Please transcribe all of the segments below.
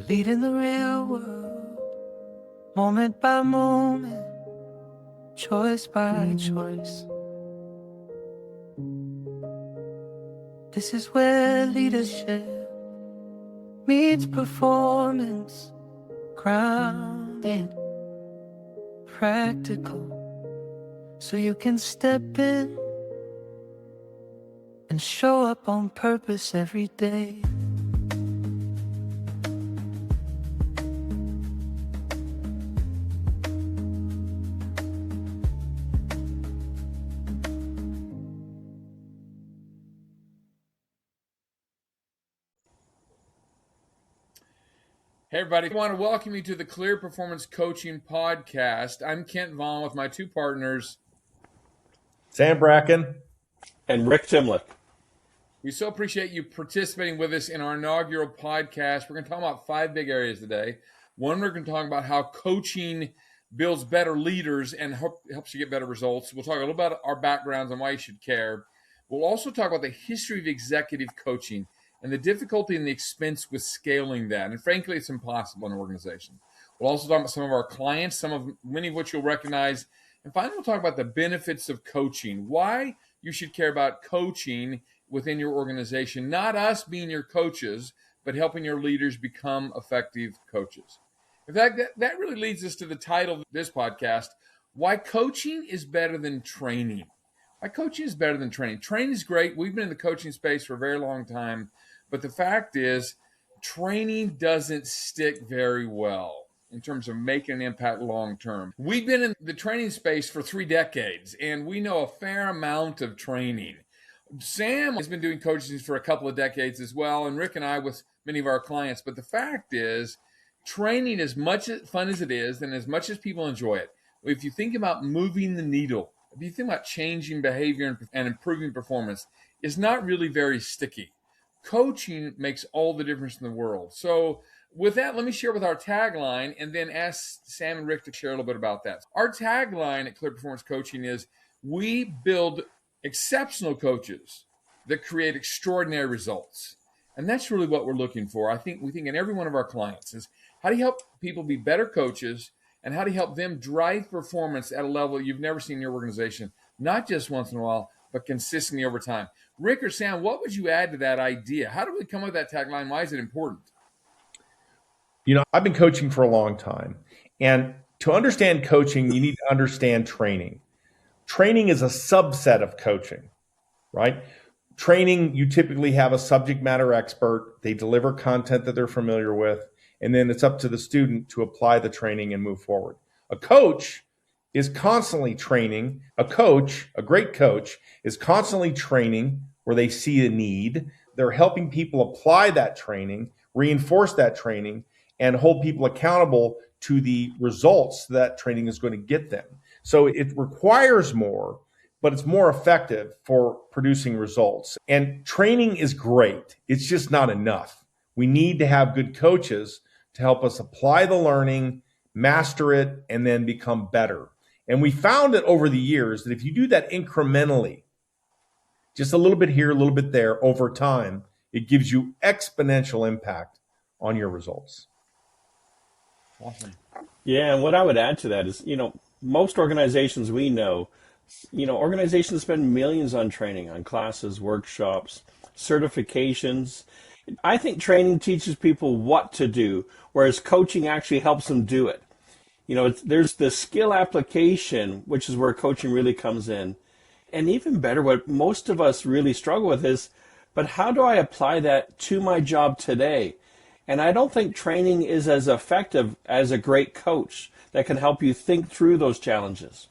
leading the real world, moment by moment, choice by choice. This is where leadership meets performance, grounded, practical, so you can step in and show up on purpose every day. Hey everybody, I want to welcome you to the Clear Performance Coaching Podcast. I'm Kent Vaughn with my two partners, Sam Bracken and Rick Timlick. We so appreciate you participating with us in our inaugural podcast. We're going to talk about 5 big areas today. One, we're going to talk about how coaching builds better leaders and helps you get better results. We'll talk a little about our backgrounds and why you should care. We'll also talk about the history of executive coaching and the difficulty and the expense with scaling that. And frankly, it's impossible in an organization. We'll also talk about some of our clients, many of which you'll recognize. And finally, we'll talk about the benefits of coaching, why you should care about coaching within your organization, not us being your coaches, but helping your leaders become effective coaches. In fact, that really leads us to the title of this podcast, Why Coaching is Better Than Training. Why coaching is better than training. Training is great. We've been in the coaching space for a very long time. But the fact is, training doesn't stick very well in terms of making an impact long term. We've been in the training space for 3 decades, and we know a fair amount of training. Sam has been doing coaching for a couple of decades as well, and Rick and I with many of our clients. But the fact is, training, as much fun as it is, and as much as people enjoy it, if you think about moving the needle, if you think about changing behavior and improving performance, it's not really very sticky. Coaching makes all the difference in the world. So with that, let me share with our tagline and then ask Sam and Rick to share a little bit about that. Our tagline at Clear Performance Coaching is, we build exceptional coaches that create extraordinary results. And that's really what we're looking for. We think in every one of our clients is, how do you help people be better coaches, and how do you help them drive performance at a level you've never seen in your organization, not just once in a while, but consistently over time. Rick or Sam, what would you add to that idea? How did we come up with that tagline? Why is it important? I've been coaching for a long time. And to understand coaching, you need to understand training. Training is a subset of coaching, right? Training, you typically have a subject matter expert. They deliver content that they're familiar with. And then it's up to the student to apply the training and move forward. A coach is constantly training. A great coach, is constantly training where they see a need. They're helping people apply that training, reinforce that training, and hold people accountable to the results that training is going to get them. So it requires more, but it's more effective for producing results. And training is great. It's just not enough. We need to have good coaches to help us apply the learning, master it, and then become better. And we found that over the years that if you do that incrementally, just a little bit here, a little bit there over time, it gives you exponential impact on your results. Awesome. Yeah, and what I would add to that is, most organizations we know, organizations spend millions on training, on classes, workshops, certifications. I think training teaches people what to do, whereas coaching actually helps them do it. There's the skill application, which is where coaching really comes in. And even better, what most of us really struggle with is, but how do I apply that to my job today? And I don't think training is as effective as a great coach that can help you think through those challenges.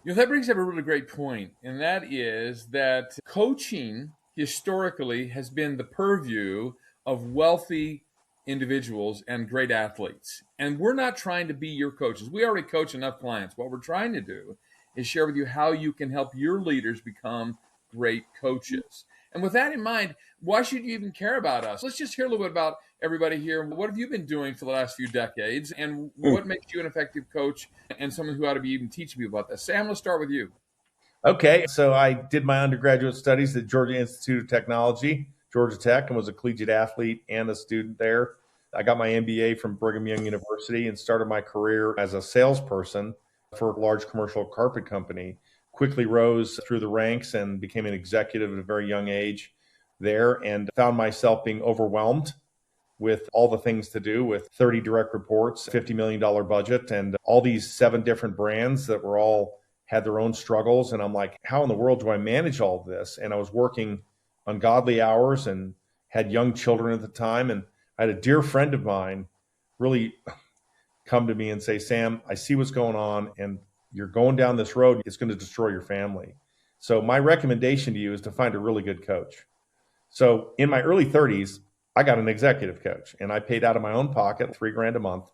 That brings up a really great point, and that is that coaching historically has been the purview of wealthy individuals and great athletes. And we're not trying to be your coaches. We already coach enough clients. What we're trying to do is share with you how you can help your leaders become great coaches. And with that in mind, why should you even care about us? Let's just hear a little bit about everybody here. What have you been doing for the last few decades? And what makes you an effective coach and someone who ought to be even teaching people about this? Sam, let's start with you. Okay, so I did my undergraduate studies at Georgia Institute of Technology, Georgia Tech and was a collegiate athlete and a student there. I got my MBA from Brigham Young University and started my career as a salesperson for a large commercial carpet company. Quickly rose through the ranks and became an executive at a very young age there, and found myself being overwhelmed with all the things to do, with 30 direct reports, $50 million budget, and all these 7 different brands that were all had their own struggles. And I'm like, how in the world do I manage all of this? And I was working ungodly hours and had young children at the time. And I had a dear friend of mine really come to me and say, Sam, I see what's going on, and you're going down this road. It's going to destroy your family. So my recommendation to you is to find a really good coach. So in my early 30s, I got an executive coach, and I paid out of my own pocket $3,000 a month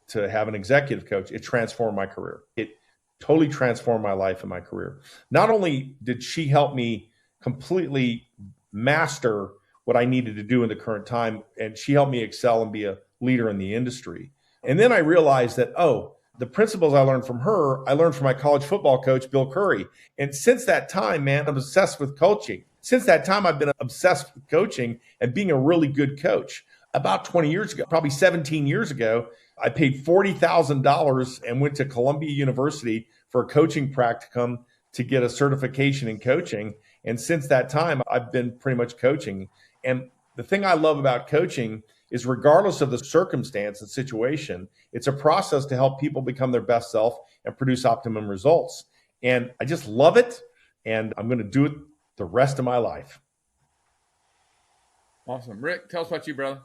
to have an executive coach. It transformed my career. It totally transformed my life and my career. Not only did she help me completely master what I needed to do in the current time, and she helped me excel and be a leader in the industry. And then I realized that, the principles I learned from her, I learned from my college football coach, Bill Curry. And since that time, man, I'm obsessed with coaching. Since that time, I've been obsessed with coaching and being a really good coach. About 20 years ago, probably 17 years ago, I paid $40,000 and went to Columbia University for a coaching practicum to get a certification in coaching. And since that time, I've been pretty much coaching. And the thing I love about coaching is, regardless of the circumstance and situation, it's a process to help people become their best self and produce optimum results. And I just love it. And I'm going to do it the rest of my life. Awesome. Rick, tell us about you, brother.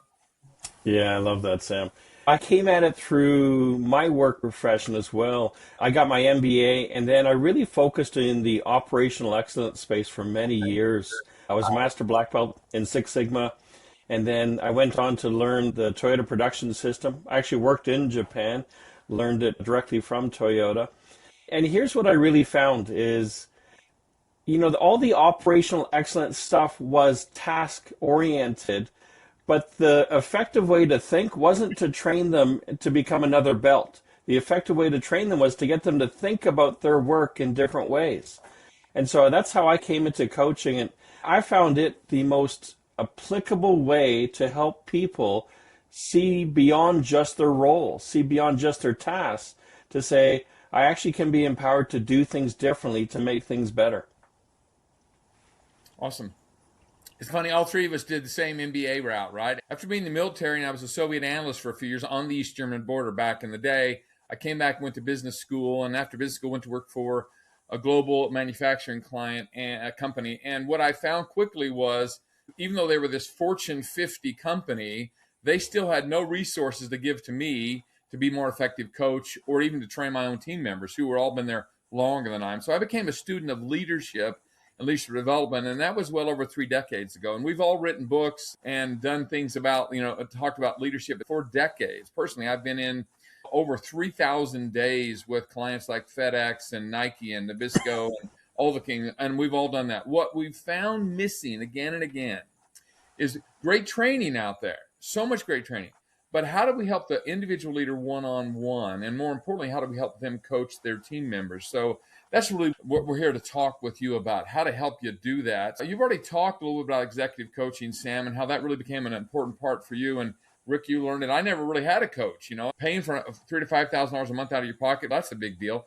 Yeah, I love that, Sam. I came at it through my work profession as well. I got my MBA, and then I really focused in the operational excellence space for many years. I was a master black belt in Six Sigma, and then I went on to learn the Toyota production system. I actually worked in Japan, learned it directly from Toyota. And here's what I really found is, all the operational excellence stuff was task-oriented, but the effective way to think wasn't to train them to become another belt. The effective way to train them was to get them to think about their work in different ways. And so that's how I came into coaching, and I found it the most applicable way to help people see beyond just their role, see beyond just their tasks, to say, I actually can be empowered to do things differently to make things better. Awesome. It's funny, all three of us did the same MBA route, right? After being in the military, and I was a Soviet analyst for a few years on the East German border back in the day, I came back and went to business school, and after business school went to work for a global manufacturing client and a company. And what I found quickly was, even though they were this Fortune 50 company, they still had no resources to give to me to be more effective coach, or even to train my own team members who were all been there longer than I am. So I became a student of leadership and leadership development, and that was well over 3 decades ago. And we've all written books and done things about, talked about leadership for decades. Personally, I've been in over 3,000 days with clients like FedEx and Nike and Nabisco and all the King, and we've all done that. What we've found missing again and again is great training out there, so much great training. But how do we help the individual leader one-on-one? And more importantly, how do we help them coach their team members? So that's really what we're here to talk with you about, how to help you do that. You've already talked a little bit about executive coaching, Sam, and how that really became an important part for you. And Rick, you learned it. I never really had a coach. Paying for $3,000 to $5,000 a month out of your pocket, that's a big deal.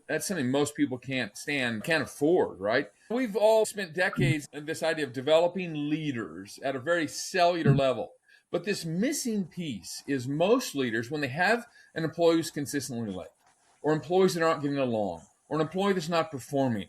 That's something most people can't afford, right? We've all spent decades in this idea of developing leaders at a very cellular level. But this missing piece is most leaders, when they have an employee who's consistently late, or employees that aren't getting along, or an employee that's not performing,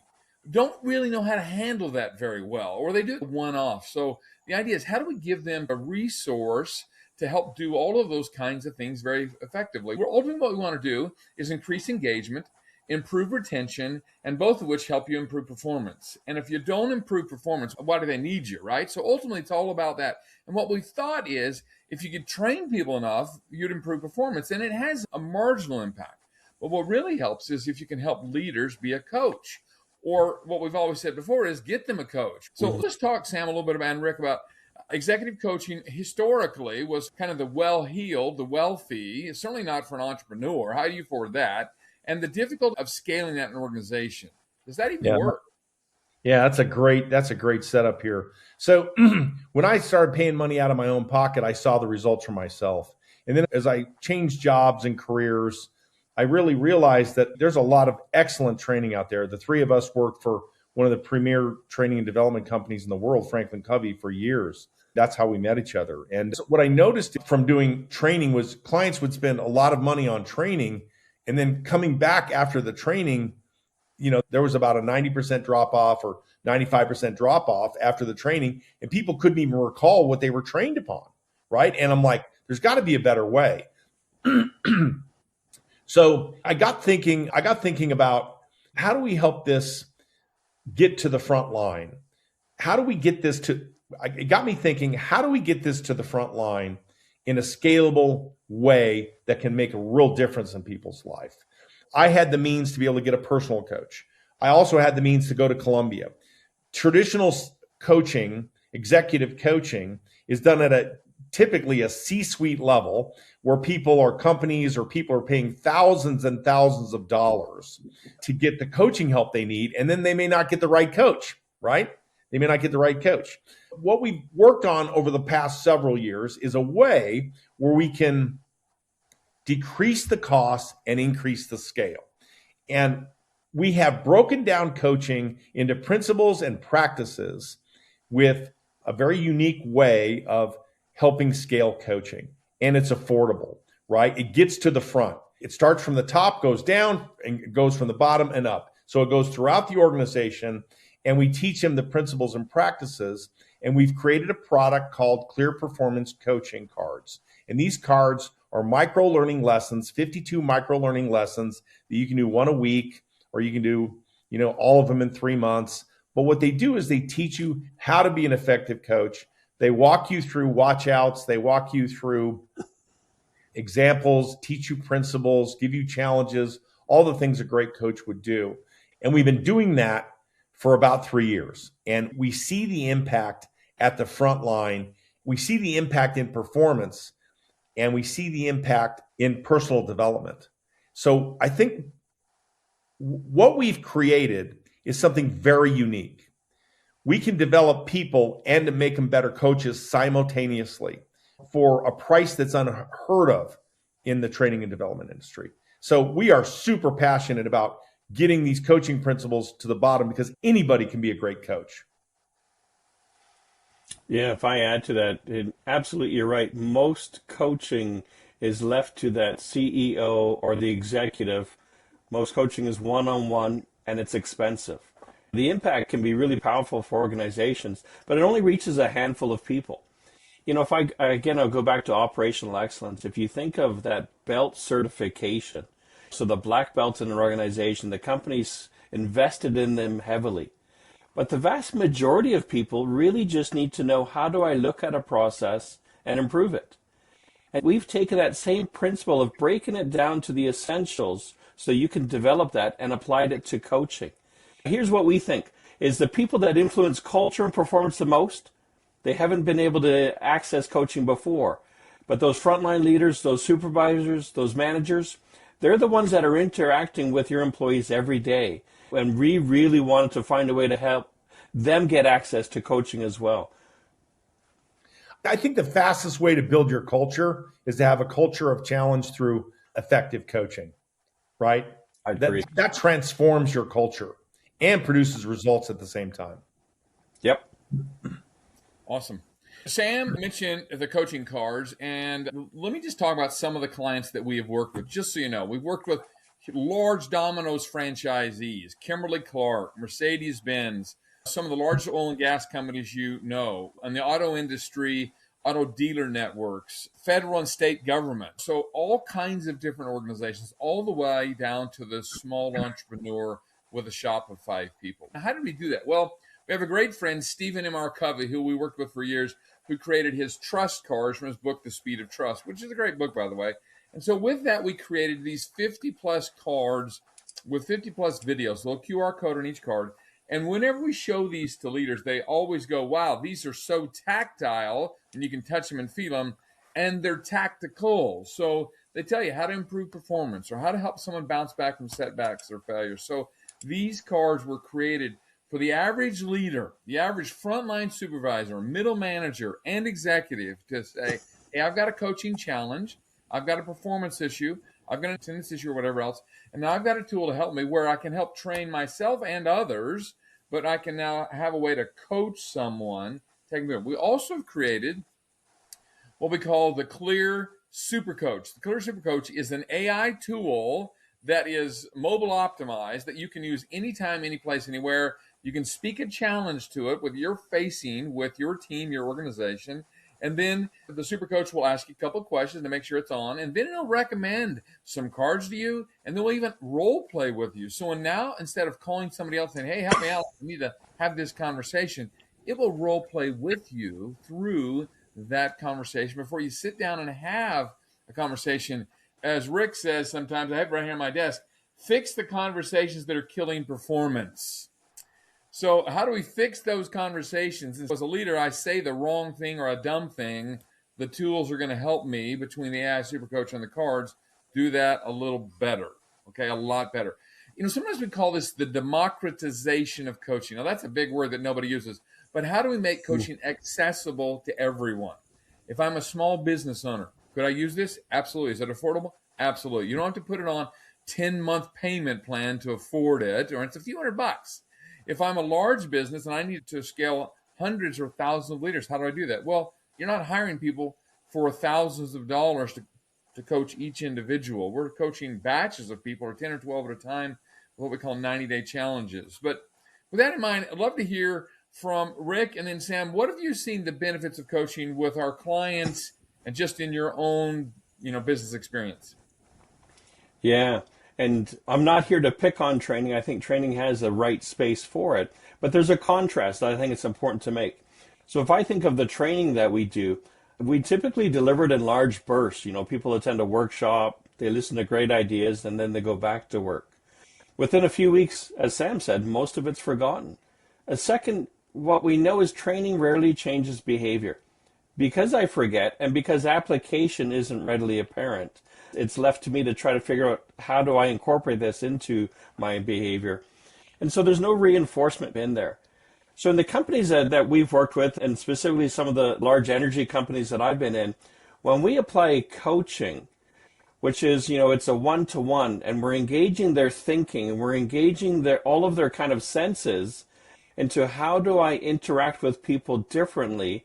don't really know how to handle that very well, or they do it one-off. So the idea is, how do we give them a resource to help do all of those kinds of things very effectively? Well, ultimately what we want to do is increase engagement, improve retention, and both of which help you improve performance. And if you don't improve performance, why do they need you, right? So ultimately, it's all about that. And what we thought is, if you could train people enough, you'd improve performance. And it has a marginal impact. But what really helps is if you can help leaders be a coach. Or what we've always said before is, get them a coach. So let's talk, Sam, a little bit about, and Rick, about executive coaching. Historically was kind of the well-heeled, the wealthy. It's certainly not for an entrepreneur. How do you afford that? And the difficulty of scaling that in an organization. Does that even work? Yeah, that's a great setup here. So when I started paying money out of my own pocket, I saw the results for myself. And then as I changed jobs and careers, I really realized that there's a lot of excellent training out there. The three of us worked for one of the premier training and development companies in the world, Franklin Covey, for years. That's how we met each other. And what I noticed from doing training was clients would spend a lot of money on training, and then coming back after the training, there was about a 90% drop off or 95% drop off after the training, and people couldn't even recall what they were trained upon. Right. And I'm like, there's got to be a better way. So I got thinking about, how do we help this get to the front line? How do we get this to, it got me thinking, how do we get this to the front line in a scalable way that can make a real difference in people's life? I had the means to be able to get a personal coach. I also had the means to go to Columbia. Traditional coaching, executive coaching, is done at typically a C-suite level, where companies or people are paying thousands and thousands of dollars to get the coaching help they need. And then they may not get the right coach, right? They may not get the right coach. What we've worked on over the past several years is a way where we can decrease the cost and increase the scale. And we have broken down coaching into principles and practices with a very unique way of helping scale coaching. And it's affordable, right? It gets to the front. It starts from the top, goes down, and it goes from the bottom and up. So it goes throughout the organization, and we teach them the principles and practices. And we've created a product called Clear Performance Coaching Cards. And these cards are micro learning lessons, 52 micro learning lessons that you can do one a week, or you can do, all of them in 3 months. But what they do is they teach you how to be an effective coach. They walk you through watch outs. They walk you through examples, teach you principles, give you challenges, all the things a great coach would do. And we've been doing that for about 3 years. And we see the impact at the front line. We see the impact in performance, and we see the impact in personal development. So I think what we've created is something very unique. We can develop people and to make them better coaches simultaneously for a price that's unheard of in the training and development industry. So we are super passionate about getting these coaching principles to the bottom, because anybody can be a great coach. Yeah, if I add to that, absolutely, you're right. Most coaching is left to that CEO or the executive. Most coaching is one-on-one, and it's expensive. The impact can be really powerful for organizations, but it only reaches a handful of people. If I'll go back to operational excellence. If you think of that belt certification, so the black belts in an organization, the company's invested in them heavily. But the vast majority of people really just need to know, how do I look at a process and improve it? And we've taken that same principle of breaking it down to the essentials so you can develop that and applied it to coaching. Here's what we think is the people that influence culture and performance the most, they haven't been able to access coaching before. But those frontline leaders, those supervisors, those managers, they're the ones that are interacting with your employees every day. And we really wanted to find a way to help them get access to coaching as well. I think the fastest way to build your culture is to have a culture of challenge through effective coaching, right? I agree. That transforms your culture and produces results at the same time. Yep. Awesome. Sam mentioned the coaching cards, and let me just talk about some of the clients that we have worked with, just so you know. We've worked with large Domino's franchisees, Kimberly-Clark, Mercedes-Benz, some of the largest oil and gas companies in the auto industry, auto dealer networks, federal and state government. So all kinds of different organizations, all the way down to the small entrepreneur with a shop of 5 people. Now, how did we do that? Well, we have a great friend, Stephen M.R. Covey, who we worked with for years, who created his trust cards from his book, The Speed of Trust, which is a great book, by the way. And so with that, we created these 50-plus cards with 50-plus videos, a little QR code on each card. And whenever we show these to leaders, they always go, wow, these are so tactile, and you can touch them and feel them, and they're tactical. So they tell you how to improve performance or how to help someone bounce back from setbacks or failures. So these cards were created for the average leader, the average frontline supervisor, middle manager, and executive to say, hey, I've got a coaching challenge, I've got a performance issue, I've got an attendance issue or whatever else, and now I've got a tool to help me where I can help train myself and others, but I can now have a way to coach someone. We also have created what we call the Clear Super Coach. The Clear Super Coach is an AI tool that is mobile optimized that you can use anytime, any place, anywhere. You can speak a challenge to it with your facing with your team, your organization, and then the super coach will ask you a couple of questions to make sure it's on, and then it'll recommend some cards to you, and they'll even role play with you. So now, instead of calling somebody else saying, hey, help me out, I need to have this conversation, it will role play with you through that conversation before you sit down and have a conversation. As Rick says sometimes, I have it right here on my desk, fix the conversations that are killing performance. So how do we fix those conversations? As a leader, I say the wrong thing or a dumb thing. The tools are going to help me between the AI Super Coach and the cards do that a little better, okay, a lot better. Sometimes we call this the democratization of coaching. Now, that's a big word that nobody uses. But how do we make coaching accessible to everyone? If I'm a small business owner, could I use this? Absolutely. Is it affordable? Absolutely. You don't have to put it on 10-month payment plan to afford it, or it's a few $100. If I'm a large business and I need to scale hundreds or thousands of leaders, how do I do that? Well, you're not hiring people for thousands of dollars to coach each individual. We're coaching batches of people, or 10 or 12 at a time, what we call 90-day challenges. But with that in mind, I'd love to hear from Rick and then Sam. What have you seen the benefits of coaching with our clients and just in your own, business experience? Yeah. And I'm not here to pick on training. I think training has the right space for it. But there's a contrast that I think it's important to make. So if I think of the training that we do, we typically deliver it in large bursts. People attend a workshop, they listen to great ideas, and then they go back to work. Within a few weeks, as Sam said, most of it's forgotten. Second, what we know is training rarely changes behavior. Because I forget, and because application isn't readily apparent, it's left to me to try to figure out how do I incorporate this into my behavior. And so there's no reinforcement in there. So in the companies that we've worked with, and specifically some of the large energy companies that I've been in, when we apply coaching, which is, it's a one-to-one, and we're engaging their thinking, and we're engaging all of their kind of senses into how do I interact with people differently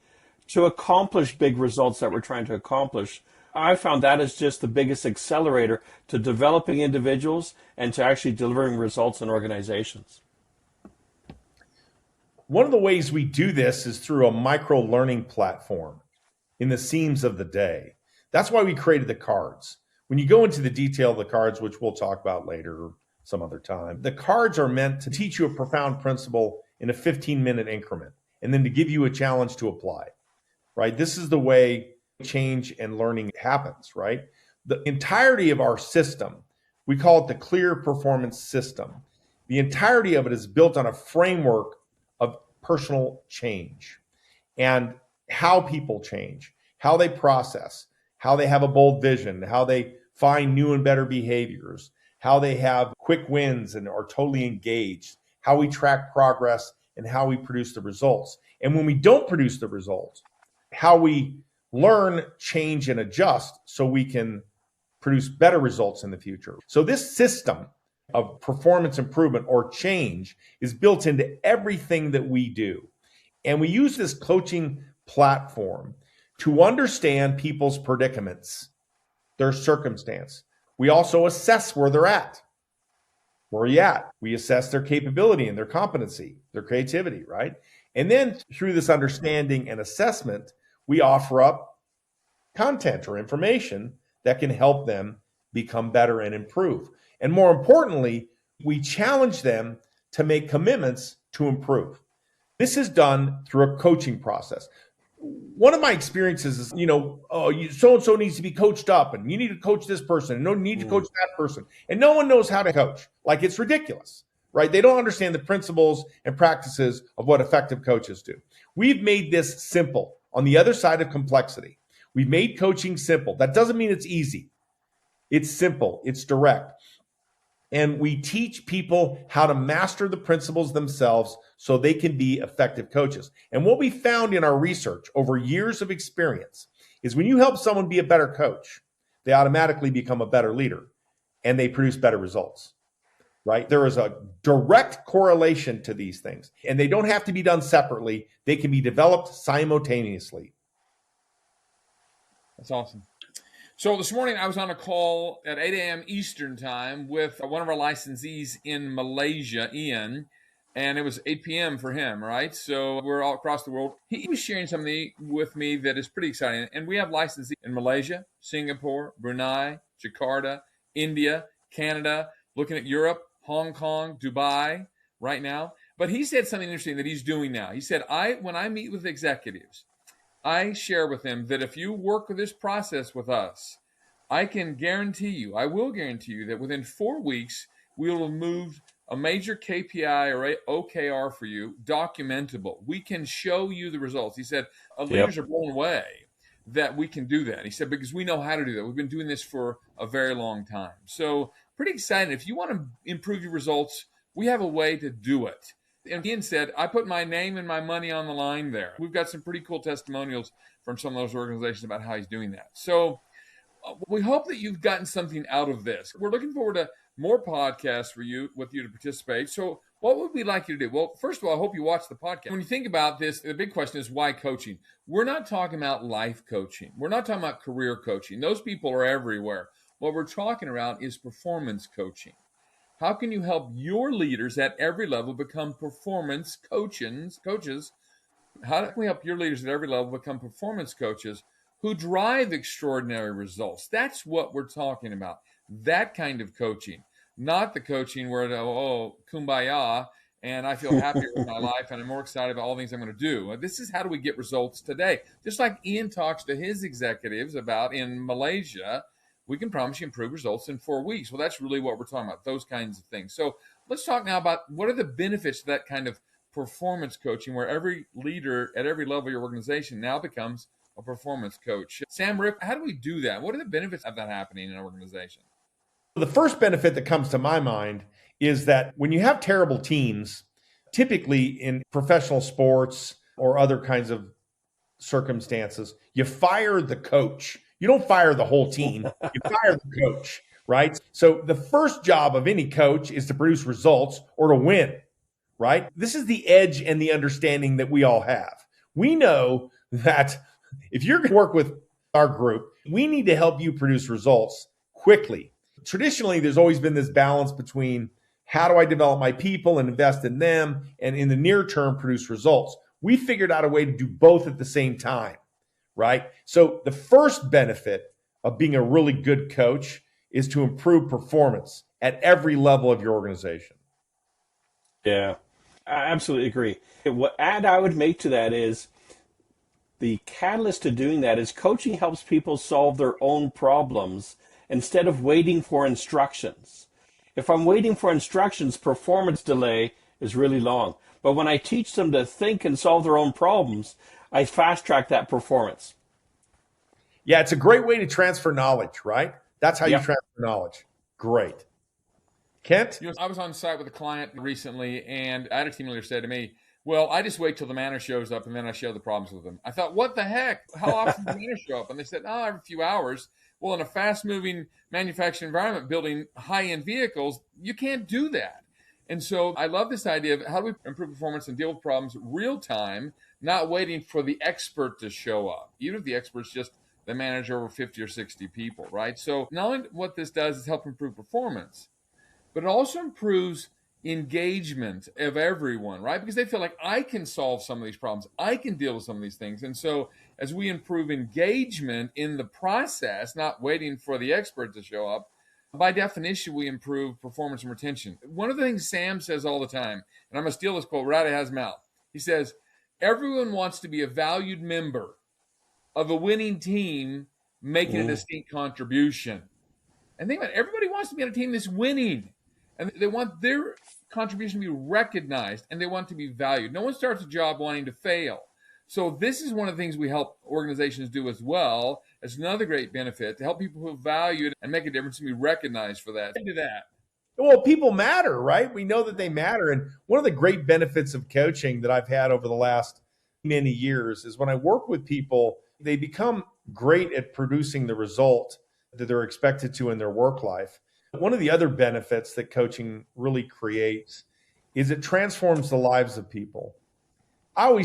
to accomplish big results that we're trying to accomplish. I found that is just the biggest accelerator to developing individuals and to actually delivering results in organizations. One of the ways we do this is through a micro-learning platform in the seams of the day. That's why we created the cards. When you go into the detail of the cards, which we'll talk about later or some other time, the cards are meant to teach you a profound principle in a 15-minute increment and then to give you a challenge to apply, right? This is the way change and learning happens, right? The entirety of our system, we call it the Clear Performance System. The entirety of it is built on a framework of personal change and how people change, how they process, how they have a bold vision, how they find new and better behaviors, how they have quick wins and are totally engaged, how we track progress, and how we produce the results. And when we don't produce the results, how we learn, change, and adjust so we can produce better results in the future. So this system of performance improvement or change is built into everything that we do. And we use this coaching platform to understand people's predicaments, their circumstance. We also assess where they're at. Where are you at? We assess their capability and their competency, their creativity, right? And then through this understanding and assessment, we offer up content or information that can help them become better and improve. And more importantly, we challenge them to make commitments to improve. This is done through a coaching process. One of my experiences is, so-and-so needs to be coached up and you need to coach this person and no need to coach that person. And no one knows how to coach. Like, it's ridiculous, right? They don't understand the principles and practices of what effective coaches do. We've made this simple on the other side of complexity. We've made coaching simple. That doesn't mean it's easy. It's simple. It's direct. And we teach people how to master the principles themselves so they can be effective coaches. And what we found in our research over years of experience is when you help someone be a better coach, they automatically become a better leader and they produce better results, right? There is a direct correlation to these things, and they don't have to be done separately. They can be developed simultaneously. That's awesome. So this morning I was on a call at 8 a.m. Eastern time with one of our licensees in Malaysia, Ian, and it was 8 p.m. for him, right? So we're all across the world. He was sharing something with me that is pretty exciting. And we have licensees in Malaysia, Singapore, Brunei, Jakarta, India, Canada, looking at Europe, Hong Kong, Dubai right now. But he said something interesting that he's doing now. He said, when I meet with executives, I share with them that if you work with this process with us, I will guarantee you that within 4 weeks, we will have moved a major KPI or OKR for you, documentable. We can show you the results. He said, leaders are blown away that we can do that. He said, because we know how to do that. We've been doing this for a very long time. So pretty excited. If you want to improve your results, we have a way to do it. And Ian said, I put my name and my money on the line there. We've got some pretty cool testimonials from some of those organizations about how he's doing that. So we hope that you've gotten something out of this. We're looking forward to more podcasts with you to participate. So what would we like you to do? Well, first of all, I hope you watch the podcast. When you think about this, the big question is why coaching? We're not talking about life coaching. We're not talking about career coaching. Those people are everywhere. What we're talking about is performance coaching. How can you help your leaders at every level become performance coaches? How can we help your leaders at every level become performance coaches who drive extraordinary results? That's what we're talking about. That kind of coaching, not the coaching where, kumbaya, and I feel happier with my life and I'm more excited about all the things I'm going to do. This is how do we get results today? Just like Ian talks to his executives about in Malaysia, we can promise you improved results in 4 weeks. Well, that's really what we're talking about, those kinds of things. So let's talk now about what are the benefits of that kind of performance coaching where every leader at every level of your organization now becomes a performance coach. Sam, Rick, how do we do that? What are the benefits of that happening in an organization? The first benefit that comes to my mind is that when you have terrible teams, typically in professional sports or other kinds of circumstances, you fire the coach. You don't fire the whole team. You fire the coach, right? So the first job of any coach is to produce results or to win, right? This is the edge and the understanding that we all have. We know that if you're going to work with our group, we need to help you produce results quickly. Traditionally, there's always been this balance between how do I develop my people and invest in them, and in the near term, produce results. We figured out a way to do both at the same time, right? So the first benefit of being a really good coach is to improve performance at every level of your organization. Yeah, I absolutely agree. What add I would make to that is the catalyst to doing that is coaching helps people solve their own problems instead of waiting for instructions. If I'm waiting for instructions, performance delay is really long. But when I teach them to think and solve their own problems, I fast track that performance. Yeah, it's a great way to transfer knowledge, right? That's how you transfer knowledge. Great. Kent? I was on site with a client recently, and I had a team leader say to me, well, I just wait till the manager shows up, and then I share the problems with them. I thought, what the heck? How often does the manager show up? And they said, every few hours. Well, in a fast-moving manufacturing environment, building high-end vehicles, you can't do that. And so I love this idea of how do we improve performance and deal with problems real time, not waiting for the expert to show up, even if the expert's just the manager over 50 or 60 people, right? So not only what this does is help improve performance, but it also improves engagement of everyone, right? Because they feel like I can solve some of these problems. I can deal with some of these things. And so as we improve engagement in the process, not waiting for the expert to show up, by definition, we improve performance and retention. One of the things Sam says all the time, and I'm going to steal this quote right out of his mouth. He says, everyone wants to be a valued member of a winning team making a distinct contribution. And think about it, everybody wants to be on a team that's winning. And they want their contribution to be recognized, and they want to be valued. No one starts a job wanting to fail. So this is one of the things we help organizations do as well. It's another great benefit to help people feel valued and make a difference and be recognized for that. Into that. Well, people matter, right? We know that they matter. And one of the great benefits of coaching that I've had over the last many years is when I work with people, they become great at producing the result that they're expected to in their work life. One of the other benefits that coaching really creates is it transforms the lives of people. We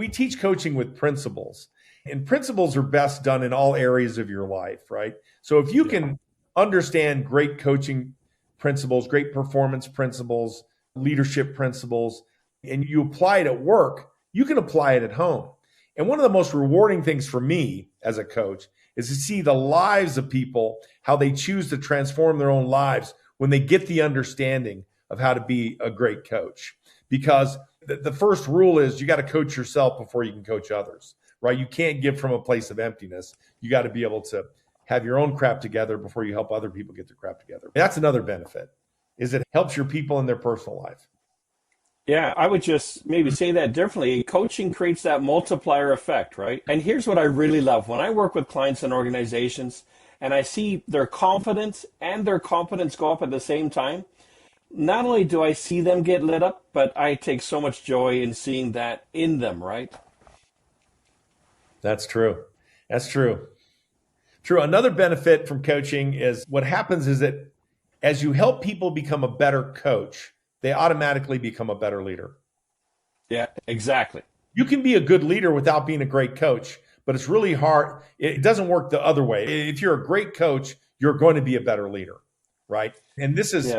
teach coaching with principles, and principles are best done in all areas of your life, right? So if you can understand great coaching principles, great performance principles, leadership principles, and you apply it at work, you can apply it at home. And one of the most rewarding things for me as a coach is to see the lives of people, how they choose to transform their own lives when they get the understanding of how to be a great coach. Because the first rule is you got to coach yourself before you can coach others, right? You can't give from a place of emptiness. You got to be able to have your own crap together before you help other people get their crap together. That's another benefit, is it helps your people in their personal life. Yeah, I would just maybe say that differently. Coaching creates that multiplier effect, right? And here's what I really love. When I work with clients and organizations and I see their confidence and their competence go up at the same time, not only do I see them get lit up, but I take so much joy in seeing that in them, right? That's true. That's true. True. Another benefit from coaching is what happens is that as you help people become a better coach, they automatically become a better leader. Yeah, exactly. You can be a good leader without being a great coach, but it's really hard. It doesn't work the other way. If you're a great coach, you're going to be a better leader, right? And this is,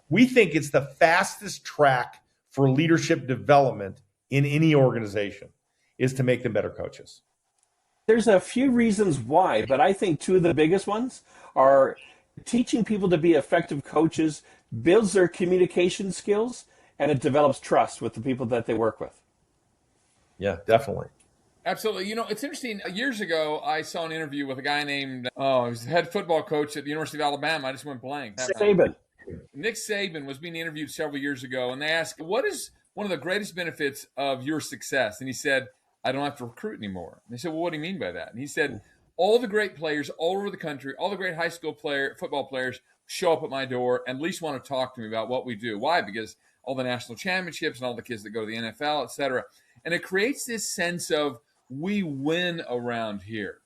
we think it's the fastest track for leadership development in any organization is to make them better coaches. There's a few reasons why, but I think two of the biggest ones are teaching people to be effective coaches builds their communication skills and it develops trust with the people that they work with. Yeah, definitely. Absolutely. You know, it's interesting. Years ago, I saw an interview with a guy named, he was the head football coach at the University of Alabama. I just went blank. Saban. Nick Saban was being interviewed several years ago, and they asked, what is one of the greatest benefits of your success? And he said, I don't have to recruit anymore. And they said, well, what do you mean by that? And he said, all the great players all over the country, all the great high school football players show up at my door and at least want to talk to me about what we do. Why? Because all the national championships and all the kids that go to the NFL, et cetera. And it creates this sense of we win around here.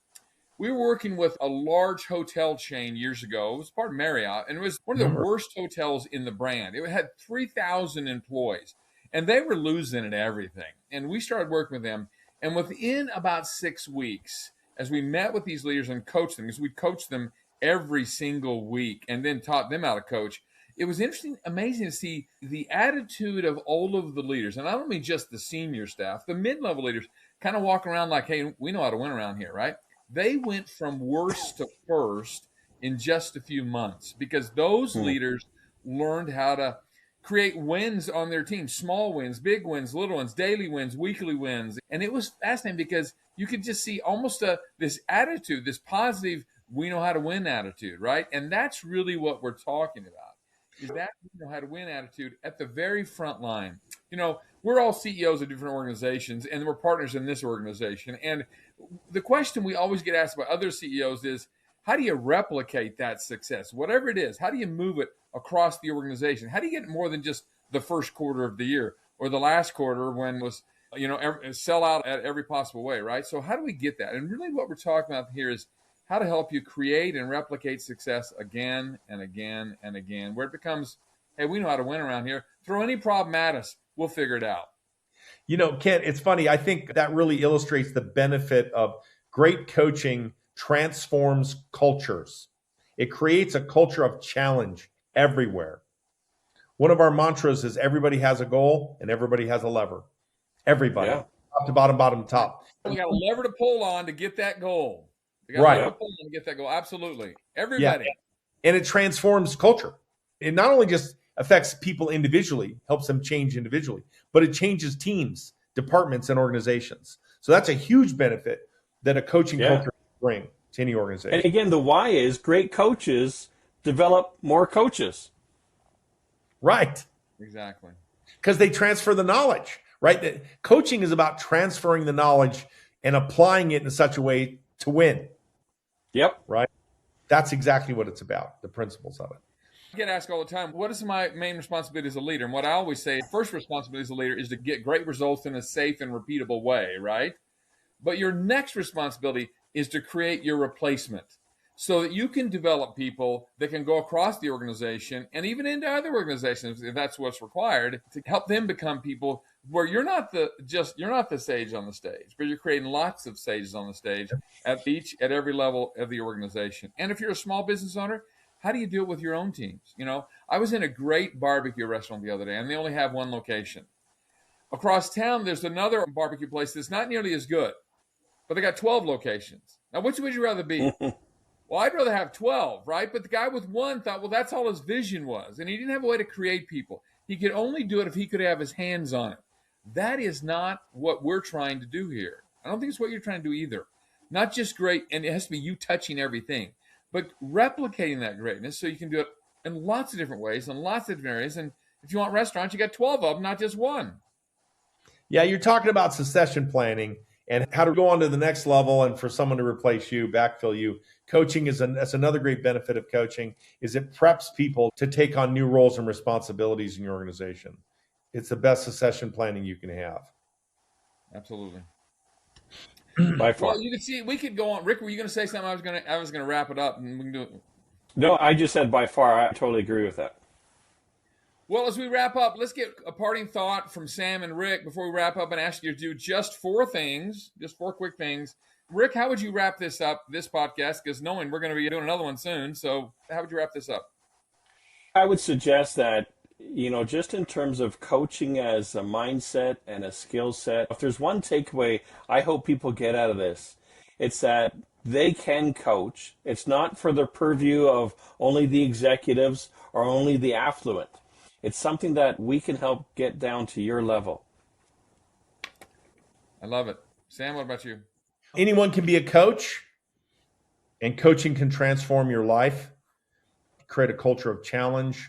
We were working with a large hotel chain years ago. It was part of Marriott, and it was one of the worst hotels in the brand. It had 3,000 employees, and they were losing at everything. And we started working with them, and within about 6 weeks, as we met with these leaders and coached them, because we coached them every single week and then taught them how to coach, it was interesting, amazing to see the attitude of all of the leaders. And I don't mean just the senior staff, the mid-level leaders kind of walk around like, hey, we know how to win around here, right? They went from worst to first in just a few months because those leaders learned how to create wins on their team, small wins, big wins, little ones, daily wins, weekly wins. And it was fascinating because you could just see almost this attitude, this positive, we know how to win attitude, right? And that's really what we're talking about, is that we know how to win attitude at the very front line. You know, we're all CEOs of different organizations, and we're partners in this organization. And the question we always get asked by other CEOs is, how do you replicate that success? Whatever it is, how do you move it across the organization? How do you get more than just the first quarter of the year or the last quarter when it was, sell out at every possible way, right? So how do we get that? And really what we're talking about here is how to help you create and replicate success again and again and again, where it becomes, hey, we know how to win around here. Throw any problem at us. We'll figure it out. You know, Kent, it's funny. I think that really illustrates the benefit of great coaching transforms cultures. It creates a culture of challenge everywhere. One of our mantras is everybody has a goal and everybody has a lever. Everybody, top to bottom, bottom to top. We got a lever to pull on to get that goal. Right. To get that goal. Absolutely. Everybody. Yeah. And it transforms culture. It not only just affects people individually, helps them change individually, but it changes teams, departments, and organizations. So that's a huge benefit that a coaching culture can bring to any organization. And again, the why is great coaches develop more coaches. Right. Exactly. Because they transfer the knowledge, right? Coaching is about transferring the knowledge and applying it in such a way to win. Yep. Right. That's exactly what it's about, the principles of it. I get asked all the time, what is my main responsibility as a leader? And what I always say, first responsibility as a leader is to get great results in a safe and repeatable way, right? But your next responsibility is to create your replacement so that you can develop people that can go across the organization and even into other organizations if that's what's required to help them become people where you're not the sage on the stage, but you're creating lots of sages on the stage at every level of the organization. And if you're a small business owner, how do you do it with your own teams? I was in a great barbecue restaurant the other day, and they only have one location. Across town, there's another barbecue place that's not nearly as good, but they got 12 locations. Now, which would you rather be? Well, I'd rather have 12, right? But the guy with one thought, well, that's all his vision was. And he didn't have a way to create people. He could only do it if he could have his hands on it. That is not what we're trying to do here. I don't think it's what you're trying to do either. Not just great, and it has to be you touching everything, but replicating that greatness so you can do it in lots of different ways, in lots of different areas. And if you want restaurants, you got 12 of them, not just one. Yeah, you're talking about succession planning and how to go on to the next level and for someone to replace you, backfill you. Coaching that's another great benefit of coaching is it preps people to take on new roles and responsibilities in your organization. It's the best succession planning you can have. Absolutely. By far. Well, you can see we could go on. Rick, were you going to say something? I was going to wrap it up, and we can do it. No, I just said by far. I totally agree with that. Well, as we wrap up, let's get a parting thought from Sam and Rick before we wrap up and ask you to do just 4 things, just 4 quick things. Rick, how would you wrap this up, this podcast? Because knowing we're going to be doing another one soon, so how would you wrap this up? I would suggest that, just in terms of coaching as a mindset and a skill set, if there's one takeaway I hope people get out of this, it's that they can coach. It's not for the purview of only the executives or only the affluent. It's something that we can help get down to your level. I love it. Sam, what about you? Anyone can be a coach, and coaching can transform your life, create a culture of challenge.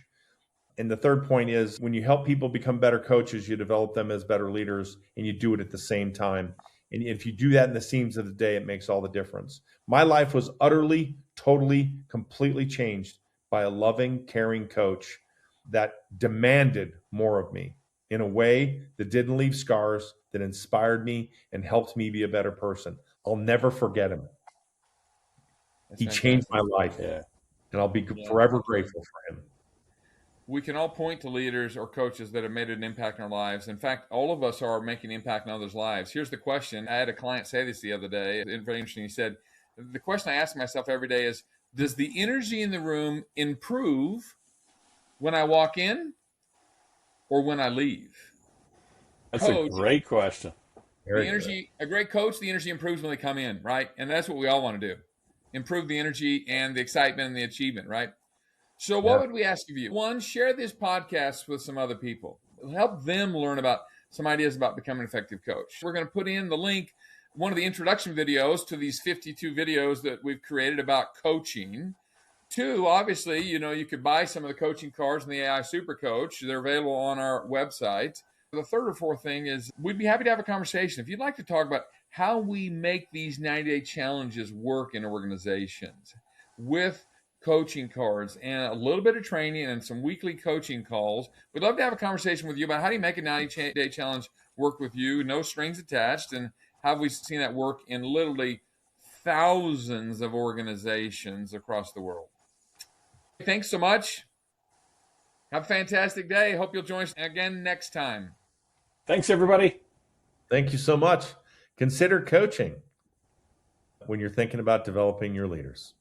And the third point is when you help people become better coaches, you develop them as better leaders, and you do it at the same time. And if you do that in the seams of the day, it makes all the difference. My life was utterly, totally, completely changed by a loving, caring coach that demanded more of me in a way that didn't leave scars, that inspired me and helped me be a better person. I'll never forget him. He changed my life, and I'll be forever grateful for him. We can all point to leaders or coaches that have made an impact in our lives. In fact, all of us are making an impact in others' lives. Here's the question. I had a client say this the other day. It's very interesting. He said, the question I ask myself every day is, does the energy in the room improve when I walk in or when I leave? That's a great question. A great coach, the energy improves when they come in, right? And that's what we all want to do. Improve the energy and the excitement and the achievement, right? So what would we ask of you? 1, share this podcast with some other people. Help them learn about some ideas about becoming an effective coach. We're going to put in the link, one of the introduction videos to these 52 videos that we've created about coaching. 2, obviously, you could buy some of the coaching cards in the AI Super Coach. They're available on our website. The third or fourth thing is we'd be happy to have a conversation. If you'd like to talk about how we make these 90-day challenges work in organizations with coaching cards and a little bit of training and some weekly coaching calls, we'd love to have a conversation with you about how do you make a 90-day challenge work with you, no strings attached, and how have we seen that work in literally thousands of organizations across the world. Thanks so much. Have a fantastic day. Hope you'll join us again next time. Thanks, everybody. Thank you so much. Consider coaching when you're thinking about developing your leaders.